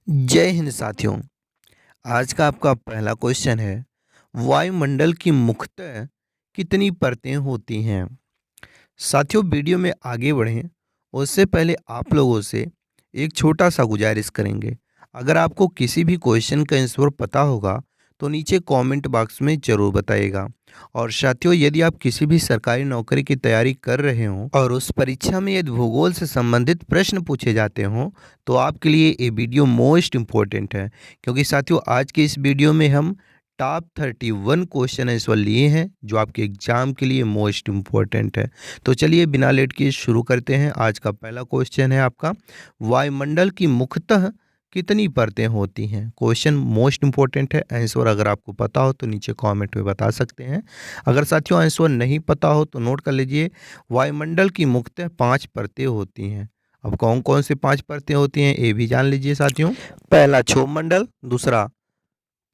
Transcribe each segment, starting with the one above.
जय हिंद साथियों। आज का आपका पहला क्वेश्चन है, वायुमंडल की मुख्यतः कितनी परतें होती हैं। साथियों, वीडियो में आगे बढ़ें उससे पहले आप लोगों से एक छोटा सा गुजारिश करेंगे। अगर आपको किसी भी क्वेश्चन का आंसर पता होगा तो नीचे कमेंट बॉक्स में ज़रूर बताइएगा। और साथियों, यदि आप किसी भी सरकारी नौकरी की तैयारी कर रहे हों और उस परीक्षा में यदि भूगोल से संबंधित प्रश्न पूछे जाते हों तो आपके लिए ये वीडियो मोस्ट इम्पोर्टेंट है। क्योंकि साथियों, आज के इस वीडियो में हम टॉप 31 क्वेश्चन आंसर लिए हैं जो आपके एग्जाम के लिए मोस्ट इम्पोर्टेंट है। तो चलिए बिना लेट किए शुरू करते हैं। आज का पहला क्वेश्चन है आपका, वायुमंडल की मुख्यतः कितनी परतें होती हैं। क्वेश्चन मोस्ट इम्पोर्टेंट है। आंसर अगर आपको पता हो तो नीचे कमेंट में बता सकते हैं। अगर साथियों आंसर नहीं पता हो तो नोट कर लीजिए। वायुमंडल की मुख्यतः 5 परतें होती हैं। अब कौन कौन से 5 परतें होती हैं ये भी जान लीजिए साथियों। पहला क्षोभमंडल, दूसरा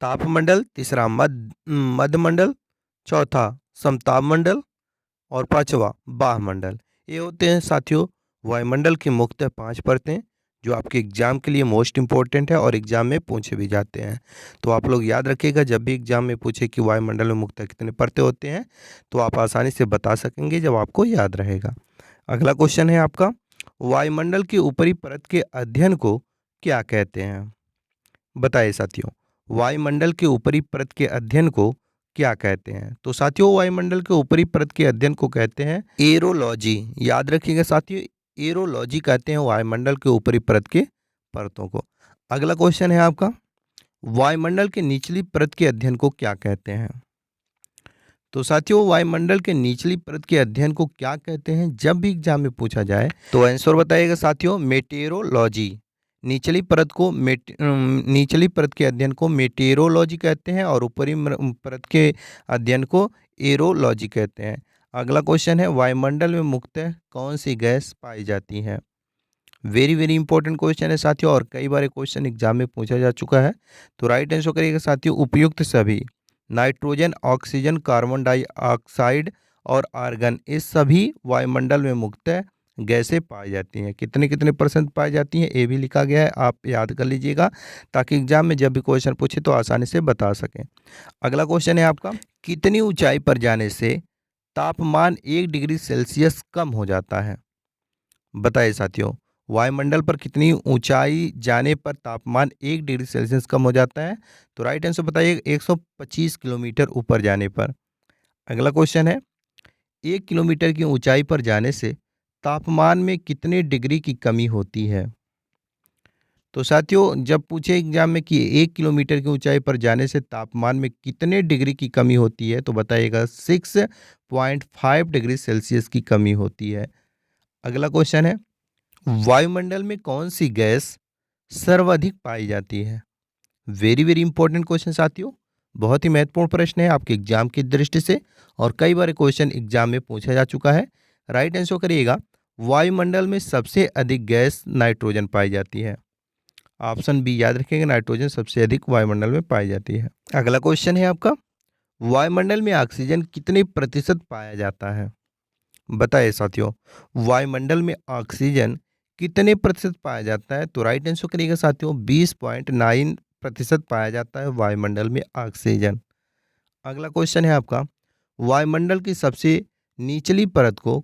तापमंडल, तीसरा मध्यमंडल, चौथा समतापमंडल और पांचवा बाह्यमंडल। ये होते हैं साथियों वायुमंडल की मुख्यतः 5 परतें जो आपके एग्जाम के लिए मोस्ट इंपॉर्टेंट है और एग्जाम में पूछे भी जाते हैं। तो आप लोग याद रखिएगा, जब भी एग्जाम में पूछे कि वायुमंडल में मुख्यतः कितने परतें होते हैं तो आप आसानी से बता सकेंगे जब आपको याद रहेगा। अगला क्वेश्चन है आपका, वायुमंडल की ऊपरी परत के अध्ययन को क्या कहते हैं। बताइए साथियों, वायुमंडल के ऊपरी परत के अध्ययन को क्या कहते हैं। तो साथियों, वायुमंडल के ऊपरी परत के अध्ययन को कहते हैं एरोलॉजी। याद रखिएगा साथियों, एरोलॉजी कहते हैं वायुमंडल के ऊपरी परत के परतों को। अगला क्वेश्चन है आपका, वायुमंडल के निचली परत के अध्ययन को क्या कहते हैं। तो साथियों, वायुमंडल के निचली परत के अध्ययन को क्या कहते हैं जब भी एग्जाम में पूछा जाए तो आंसर बताइएगा साथियों, मेटेरोलॉजी। निचली परत के अध्ययन को मेटेरोलॉजी कहते हैं और ऊपरी परत के अध्ययन को एरोलॉजी कहते हैं। अगला क्वेश्चन है, वायुमंडल में मुख्यतः कौन सी गैस पाई जाती है। वेरी वेरी इंपॉर्टेंट क्वेश्चन है साथियों और कई बार क्वेश्चन एग्जाम में पूछा जा चुका है। तो राइट आंसर करिएगा साथियों, उपयुक्त सभी। नाइट्रोजन, ऑक्सीजन, कार्बन डाइऑक्साइड और आर्गन, इस सभी वायुमंडल में मुख्यतः गैसें पाई जाती हैं। कितने कितने परसेंट पाई जाती हैं ये भी लिखा गया है, आप याद कर लीजिएगा ताकि एग्जाम में जब भी क्वेश्चन पूछे तो आसानी से बता सकें। अगला क्वेश्चन है आपका, कितनी ऊंचाई पर जाने से तापमान 1 डिग्री सेल्सियस कम हो जाता है। बताइए साथियों, वायुमंडल पर कितनी ऊंचाई जाने पर तापमान 1 डिग्री सेल्सियस कम हो जाता है। तो राइट आंसर बताइए, 125 किलोमीटर ऊपर जाने पर। अगला क्वेश्चन है, 1 किलोमीटर की ऊंचाई पर जाने से तापमान में कितने डिग्री की कमी होती है। तो साथियों, जब पूछे एग्जाम में कि 1 किलोमीटर की ऊंचाई पर जाने से तापमान में कितने डिग्री की कमी होती है तो बताइएगा 6.5 डिग्री सेल्सियस की कमी होती है। अगला क्वेश्चन है, वायुमंडल में कौन सी गैस सर्वाधिक पाई जाती है। वेरी वेरी इंपॉर्टेंट क्वेश्चन साथियों, बहुत ही महत्वपूर्ण प्रश्न है आपके एग्जाम की दृष्टि से और कई बार क्वेश्चन एग्जाम में पूछा जा चुका है। राइट आंसर करिएगा, वायुमंडल में सबसे अधिक गैस नाइट्रोजन पाई जाती है। ऑप्शन बी याद रखिएगा, नाइट्रोजन सबसे अधिक वायुमंडल में पाई जाती है। अगला क्वेश्चन है आपका, वायुमंडल में ऑक्सीजन कितने प्रतिशत पाया जाता है। बताइए साथियों, वायुमंडल में ऑक्सीजन कितने प्रतिशत पाया जाता है। तो राइट आंसर करिएगा साथियों, 20.9% पाया जाता है वायुमंडल में ऑक्सीजन। अगला क्वेश्चन है आपका, वायुमंडल की सबसे निचली परत को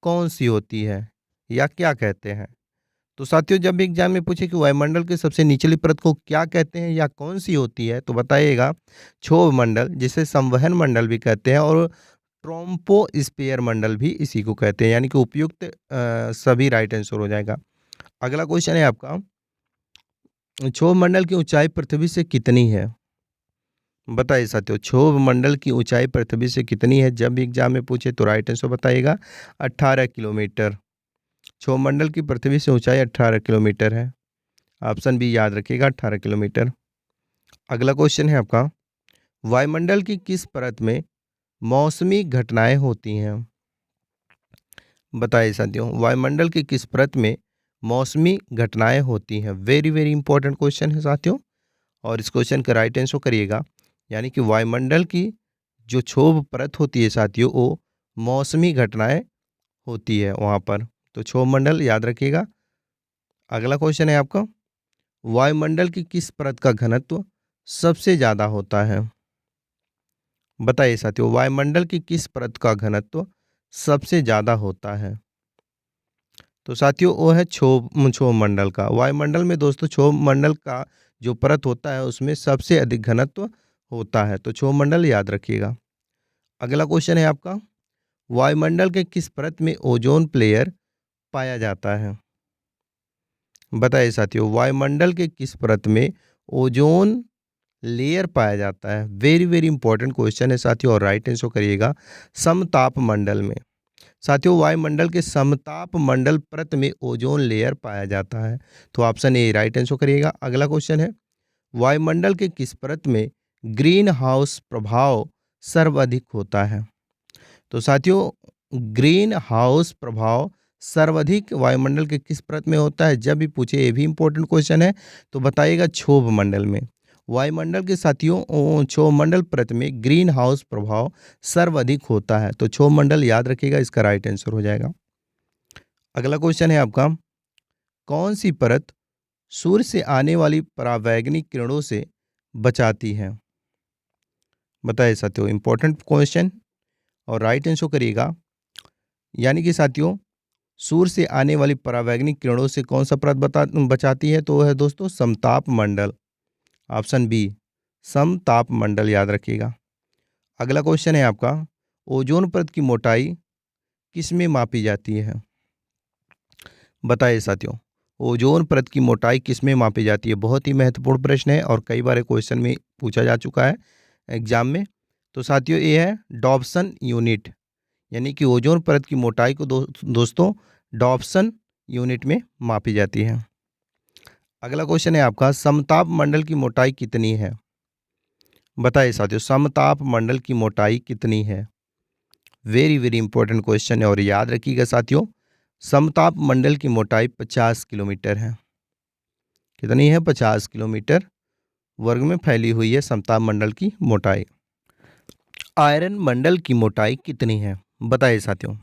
कौन सी होती है या क्या कहते हैं। तो साथियों, जब भी एग्जाम में पूछे कि वायुमंडल की सबसे निचली परत को क्या कहते हैं या कौन सी होती है तो बताइएगा क्षोभ मंडल, जिसे संवहन मंडल भी कहते हैं, और ट्रोपोस्फियर मंडल भी इसी को कहते हैं। यानी कि उपयुक्त सभी राइट आंसर हो जाएगा। अगला क्वेश्चन है आपका, क्षोभ मंडल की ऊंचाई पृथ्वी से कितनी है। बताइए साथियों, क्षोभ मंडल की ऊंचाई पृथ्वी से कितनी है जब भी एग्जाम में पूछे तो राइट आंसर बताइएगा 18 किलोमीटर। क्षोभ मंडल की पृथ्वी से ऊंचाई 18 किलोमीटर है। ऑप्शन बी याद रखिएगा, 18 किलोमीटर। अगला क्वेश्चन है आपका, वायुमंडल की किस परत में मौसमी घटनाएं होती हैं। बताइए साथियों, वायुमंडल की किस परत में मौसमी घटनाएं होती हैं। वेरी वेरी इंपॉर्टेंट क्वेश्चन है साथियों और इस क्वेश्चन का राइट आंसर करिएगा। यानी कि वायुमंडल की जो क्षोभ परत होती है साथियों, वो मौसमी घटनाएं होती है वहाँ पर। तो क्षोभ मंडल याद रखिएगा। अगला क्वेश्चन है आपका, वायुमंडल की किस परत का घनत्व सबसे ज़्यादा होता है? बताइए साथियों, वायुमंडल की किस परत का घनत्व सबसे ज़्यादा होता है? तो साथियों वो है क्षोभ मंडल का। वायुमंडल में दोस्तों क्षोभ मंडल का जो परत होता है उसमें सबसे अधिक घनत्व होता है, तो क्षोभ मंडल याद रखिएगा। अगला क्वेश्चन है आपका, वायुमंडल के किस परत में ओजोन लेयर पाया जाता है? बताइए साथियों, वायुमंडल के किस परत में ओजोन लेयर पाया जाता है? वेरी वेरी इंपॉर्टेंट क्वेश्चन है साथियों, और राइट आंसर करिएगा समताप मंडल में। साथियों वायुमंडल के समताप मंडल परत में ओजोन लेयर पाया जाता है, तो ऑप्शन ए राइट आंसर करिएगा। अगला क्वेश्चन है, वायुमंडल के किस परत में ग्रीन हाउस प्रभाव सर्वाधिक होता है? तो साथियों ग्रीन हाउस प्रभाव सर्वाधिक वायुमंडल के किस परत में होता है? जब भी पूछे, ये भी इंपॉर्टेंट क्वेश्चन है, तो बताइएगा क्षोभ मंडल में। वायुमंडल के साथियों क्षोभ मंडल परत में ग्रीन हाउस प्रभाव सर्वाधिक होता है, तो क्षोभ मंडल याद रखिएगा, इसका राइट आंसर हो जाएगा। अगला क्वेश्चन है आपका, कौन सी परत सूर्य से आने वाली परावैंगनिक किरणों से बचाती है? बताइए साथियों, इंपॉर्टेंट क्वेश्चन, और राइट आंसर करिएगा। यानी कि साथियों सूर्य से आने वाली परावैंगनिक किरणों से कौन सा परत बचाती है? तो वो है दोस्तों समताप मंडल, ऑप्शन बी समताप मंडल याद रखिएगा। अगला क्वेश्चन है आपका, ओजोन परत की मोटाई किस में मापी जाती है? बताइए साथियों, ओजोन परत की मोटाई किस में मापी जाती है? बहुत ही महत्वपूर्ण प्रश्न है और कई बार क्वेश्चन में पूछा जा चुका है एग्जाम में। तो साथियों ये है डॉप्सन यूनिट, यानी कि ओजोन परत की मोटाई को दोस्तों डॉप्सन यूनिट में मापी जाती है। अगला क्वेश्चन है आपका, समताप मंडल की मोटाई कितनी है? बताइए साथियों, समताप मंडल की मोटाई कितनी है? वेरी वेरी इंपॉर्टेंट क्वेश्चन है, और याद रखिएगा साथियों समताप मंडल की मोटाई 50 किलोमीटर है। कितनी है? 50 किलोमीटर वर्ग में फैली हुई है समताप मंडल की मोटाई। आयरन मंडल की मोटाई कितनी है? बताइए साथियों,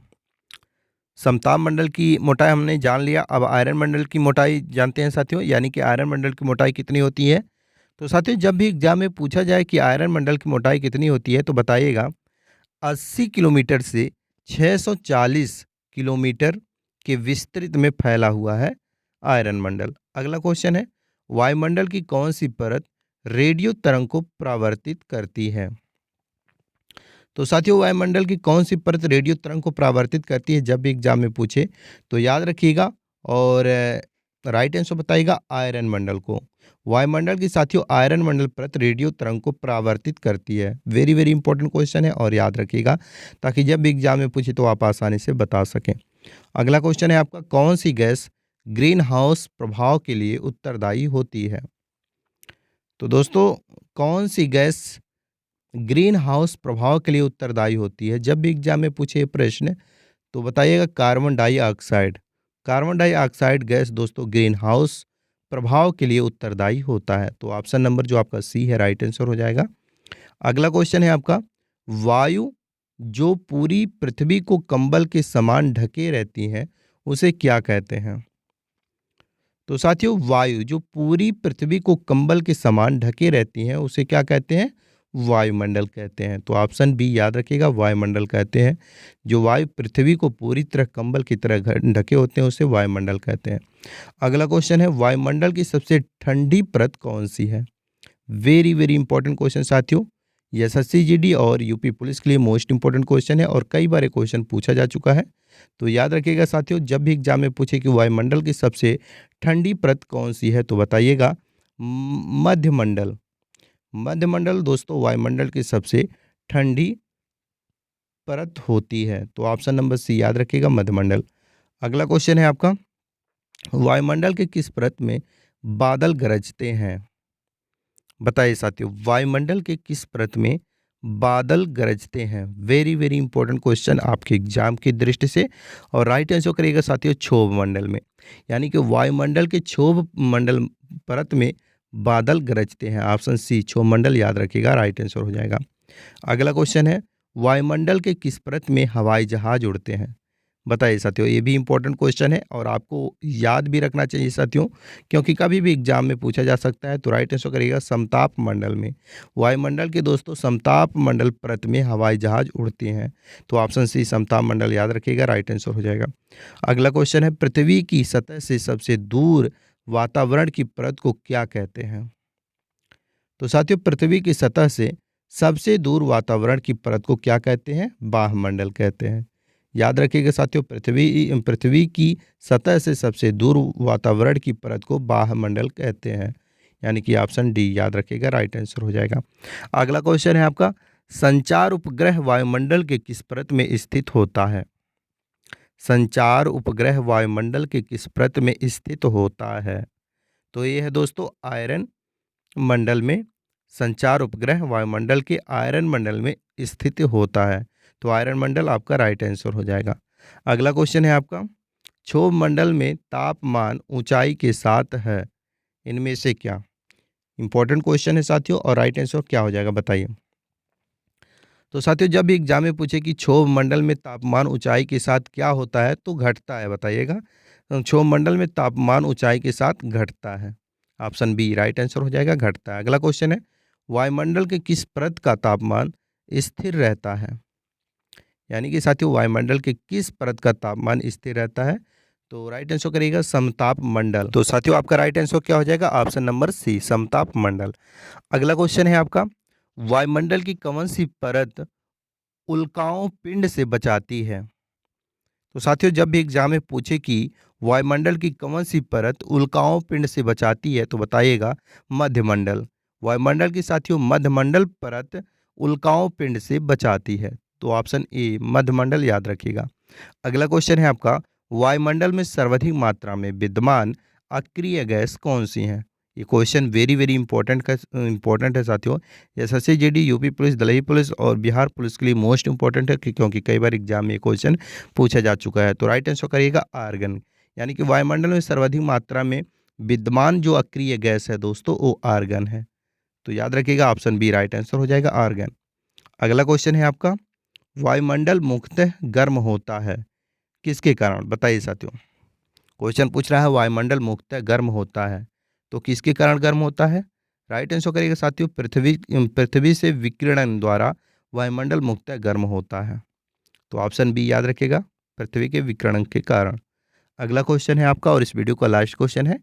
समताप मंडल की मोटाई हमने जान लिया, अब आयरन मंडल की मोटाई जानते हैं साथियों, यानी कि आयरन मंडल की मोटाई कितनी होती है? तो साथियों जब भी एग्जाम में पूछा जाए कि आयरन मंडल की मोटाई कितनी होती है, तो बताइएगा 80 किलोमीटर से 640 किलोमीटर के विस्तृत में फैला हुआ है आयरन मंडल। अगला क्वेश्चन है, वायुमंडल की कौन सी परत रेडियो तरंग को परावर्तित करती है? तो साथियों वायुमंडल की कौन सी परत रेडियो तरंग को परावर्तित करती है? जब भी एग्जाम में पूछे तो याद रखिएगा, और राइट आंसर बताइएगा आयरन मंडल को। वायुमंडल की साथियों आयरन मंडल परत रेडियो तरंग को परावर्तित करती है। वेरी वेरी इंपॉर्टेंट क्वेश्चन है, और याद रखिएगा ताकि जब भी एग्जाम में पूछे तो आप आसानी से बता सकें। अगला क्वेश्चन है आपका, कौन सी गैस ग्रीन हाउस प्रभाव के लिए उत्तरदायी होती है? तो दोस्तों कौन सी गैस ग्रीन हाउस प्रभाव के लिए उत्तरदायी होती है? जब भी एग्जाम में पूछे ये प्रश्न तो बताइएगा carbon dioxide. Carbon dioxide gas दोस्तों ग्रीन हाउस प्रभाव के लिए उत्तरदायी होता है, तो ऑप्शन नंबर जो आपका सी है राइट आंसर हो जाएगा। अगला क्वेश्चन है आपका, वायु जो पूरी पृथ्वी को कंबल के समान ढके रहती है उसे क्या कहते हैं? तो साथियों वायु जो पूरी पृथ्वी को कंबल के समान ढके रहती हैं उसे क्या कहते हैं? वायुमंडल कहते हैं, तो ऑप्शन बी याद रखिएगा वायुमंडल कहते हैं। जो वायु पृथ्वी को पूरी तरह कंबल की तरह ढके होते हैं उसे वायुमंडल कहते हैं। अगला क्वेश्चन है, वायुमंडल की सबसे ठंडी परत कौन सी है? वेरी वेरी इंपॉर्टेंट क्वेश्चन साथियों, ये एसएससी जीडी और यूपी पुलिस के लिए मोस्ट इंपॉर्टेंट क्वेश्चन है, और कई बार क्वेश्चन पूछा जा चुका है। तो याद रखिएगा साथियों, जब भी एग्जाम में पूछे कि वायुमंडल की सबसे ठंडी परत कौन सी है, तो बताइएगा मध्यमंडल। मध्यमंडल दोस्तों वायुमंडल की सबसे ठंडी परत होती है, तो ऑप्शन नंबर सी याद रखिएगा मध्यमंडल। अगला क्वेश्चन है आपका, वायुमंडल के किस परत में बादल गरजते हैं? बताइए साथियों, वायुमंडल के किस परत में बादल गरजते हैं? वेरी वेरी इंपॉर्टेंट क्वेश्चन आपके एग्जाम की दृष्टि से, और राइट आंसर करिएगा साथियों क्षोभ मंडल में, यानी कि वायुमंडल के क्षोभ मंडल परत में बादल गरजते हैं। ऑप्शन सी क्षोभ मंडल याद रखिएगा, राइट आंसर हो जाएगा। अगला क्वेश्चन है, वायुमंडल के किस परत में हवाई जहाज उड़ते हैं? बताइए साथियों, ये भी इम्पोर्टेंट क्वेश्चन है और आपको याद भी रखना चाहिए साथियों, क्योंकि कभी भी एग्जाम में पूछा जा सकता है। तो राइट आंसर करिएगा समताप मंडल में। वायुमंडल के दोस्तों समताप मंडल परत में हवाई जहाज उड़ते हैं। तो ऑप्शन सी समताप मंडल याद रखिएगा, राइट आंसर हो जाएगा। अगला क्वेश्चन है, पृथ्वी की सतह से सबसे दूर वातावरण की परत को क्या कहते हैं? तो साथियों, पृथ्वी की सतह से सबसे दूर वातावरण की परत को क्या कहते हैं? बाह्यमंडल कहते हैं। याद रखिएगा साथियों, पृथ्वी की सतह से सबसे दूर वातावरण की परत को बाह्यमंडल कहते हैं, यानी कि ऑप्शन डी याद रखिएगा, राइट आंसर हो जाएगा। अगला क्वेश्चन है आपका, संचार उपग्रह वायुमंडल के किस परत में स्थित होता है? संचार उपग्रह वायुमंडल के किस परत में स्थित होता है? तो ये है दोस्तों आयरन मंडल में। संचार उपग्रह वायुमंडल के आयरन मंडल में स्थित होता है। तो आयरन मंडल आपका राइट आंसर हो जाएगा। अगला क्वेश्चन है आपका, क्षोभ मंडल में तापमान ऊंचाई के साथ है, इनमें से क्या? इंपॉर्टेंट क्वेश्चन है साथियों, और राइट आंसर क्या हो जाएगा बताइए। तो साथियों, जब भी एग्जाम में पूछे कि क्षोभ मंडल में तापमान ऊंचाई के साथ क्या होता है, तो घटता है, बताइएगा। क्षोभ मंडल में तापमान ऊंचाई के साथ घटता है। ऑप्शन बी राइट आंसर हो जाएगा, घटता है। अगला क्वेश्चन है, वायुमंडल के किस परत का तापमान स्थिर रहता है? यानी कि साथियों, वायुमंडल के किस परत का तापमान स्थिर रहता है? तो राइट आंसर करिएगा समताप मंडल। तो साथियों, आपका राइट आंसर क्या हो जाएगा? ऑप्शन नंबर सी समताप मंडल। अगला क्वेश्चन है आपका, वायुमंडल की कौन सी परत उल्काओं पिंड से बचाती है? तो साथियों, जब भी एग्जाम में पूछे कि वायुमंडल की कौन सी परत उल्काओं पिंड से बचाती है, तो बताइएगा मध्यमंडल। वायुमंडल की साथियों मध्यमंडल परत उल्काओं पिंड से बचाती है। तो ऑप्शन ए मध्यमंडल याद रखिएगा। अगला क्वेश्चन है आपका, वायुमंडल में सर्वाधिक मात्रा में विद्यमान अक्रिय गैस कौन सी है? ये क्वेश्चन वेरी वेरी इंपॉर्टेंट है साथियों। SSC GD, UP police, Delhi police और बिहार पुलिस के लिए मोस्ट इंपॉर्टेंट है, क्योंकि कई बार एग्जाम में ये क्वेश्चन पूछा जा चुका है। तो राइट आंसर करिएगा आर्गन। यानी कि वायुमंडल में सर्वाधिक मात्रा में विद्यमान जो अक्रिय गैस है दोस्तों, वो आर्गन है। तो याद रखिएगा, ऑप्शन बी राइट आंसर हो जाएगा, आर्गन। अगला क्वेश्चन है आपका, वायुमंडल मुख्यतः गर्म होता है, किसके कारण? बताइए साथियों, क्वेश्चन पूछ रहा है वायुमंडल मुख्यतः गर्म होता है, तो किसके कारण गर्म होता है? राइट आंसर करिएगा साथियों, पृथ्वी से विकिरण द्वारा वायुमंडल मुख्यतः गर्म होता है। तो ऑप्शन बी याद रखिएगा, पृथ्वी के विकिरण के कारण। अगला क्वेश्चन है आपका, और इस वीडियो का लास्ट क्वेश्चन है।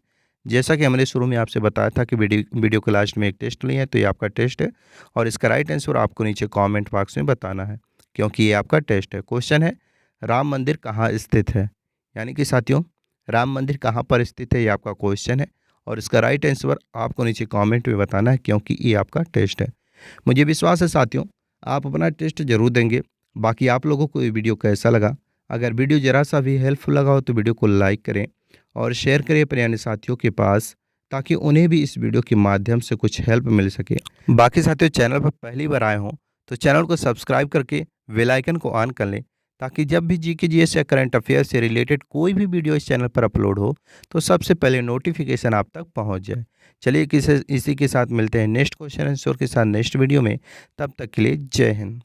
जैसा कि हमने शुरू में आपसे बताया था कि वीडियो के लास्ट में एक टेस्ट लिए हैं, तो ये आपका टेस्ट है और इसका राइट आंसर आपको नीचे कमेंट बॉक्स में बताना है, क्योंकि ये आपका टेस्ट है। क्वेश्चन है, राम मंदिर कहाँ स्थित है? यानी कि साथियों, राम मंदिर कहाँ पर स्थित है, ये आपका क्वेश्चन है और इसका राइट आंसर आपको नीचे कमेंट में बताना है, क्योंकि ये आपका टेस्ट है। मुझे विश्वास है साथियों, आप अपना टेस्ट जरूर देंगे। बाकी आप लोगों को ये वीडियो कैसा लगा? अगर वीडियो ज़रा सा भी हेल्पफुल लगा हो तो वीडियो को लाइक करें और शेयर करें अपने अन्य साथियों के पास, ताकि उन्हें भी इस वीडियो के माध्यम से कुछ हेल्प मिल सके। बाकी साथियों, चैनल पर पहली बार आए हों तो चैनल को सब्सक्राइब करके बेल आइकन को ऑन कर लें, ताकि जब भी जीके जीएस या करंट अफेयर से रिलेटेड कोई भी वीडियो इस चैनल पर अपलोड हो तो सबसे पहले नोटिफिकेशन आप तक पहुंच जाए। चलिए इसी के साथ मिलते हैं नेक्स्ट क्वेश्चन आंसर के साथ नेक्स्ट वीडियो में। तब तक के लिए जय हिंद।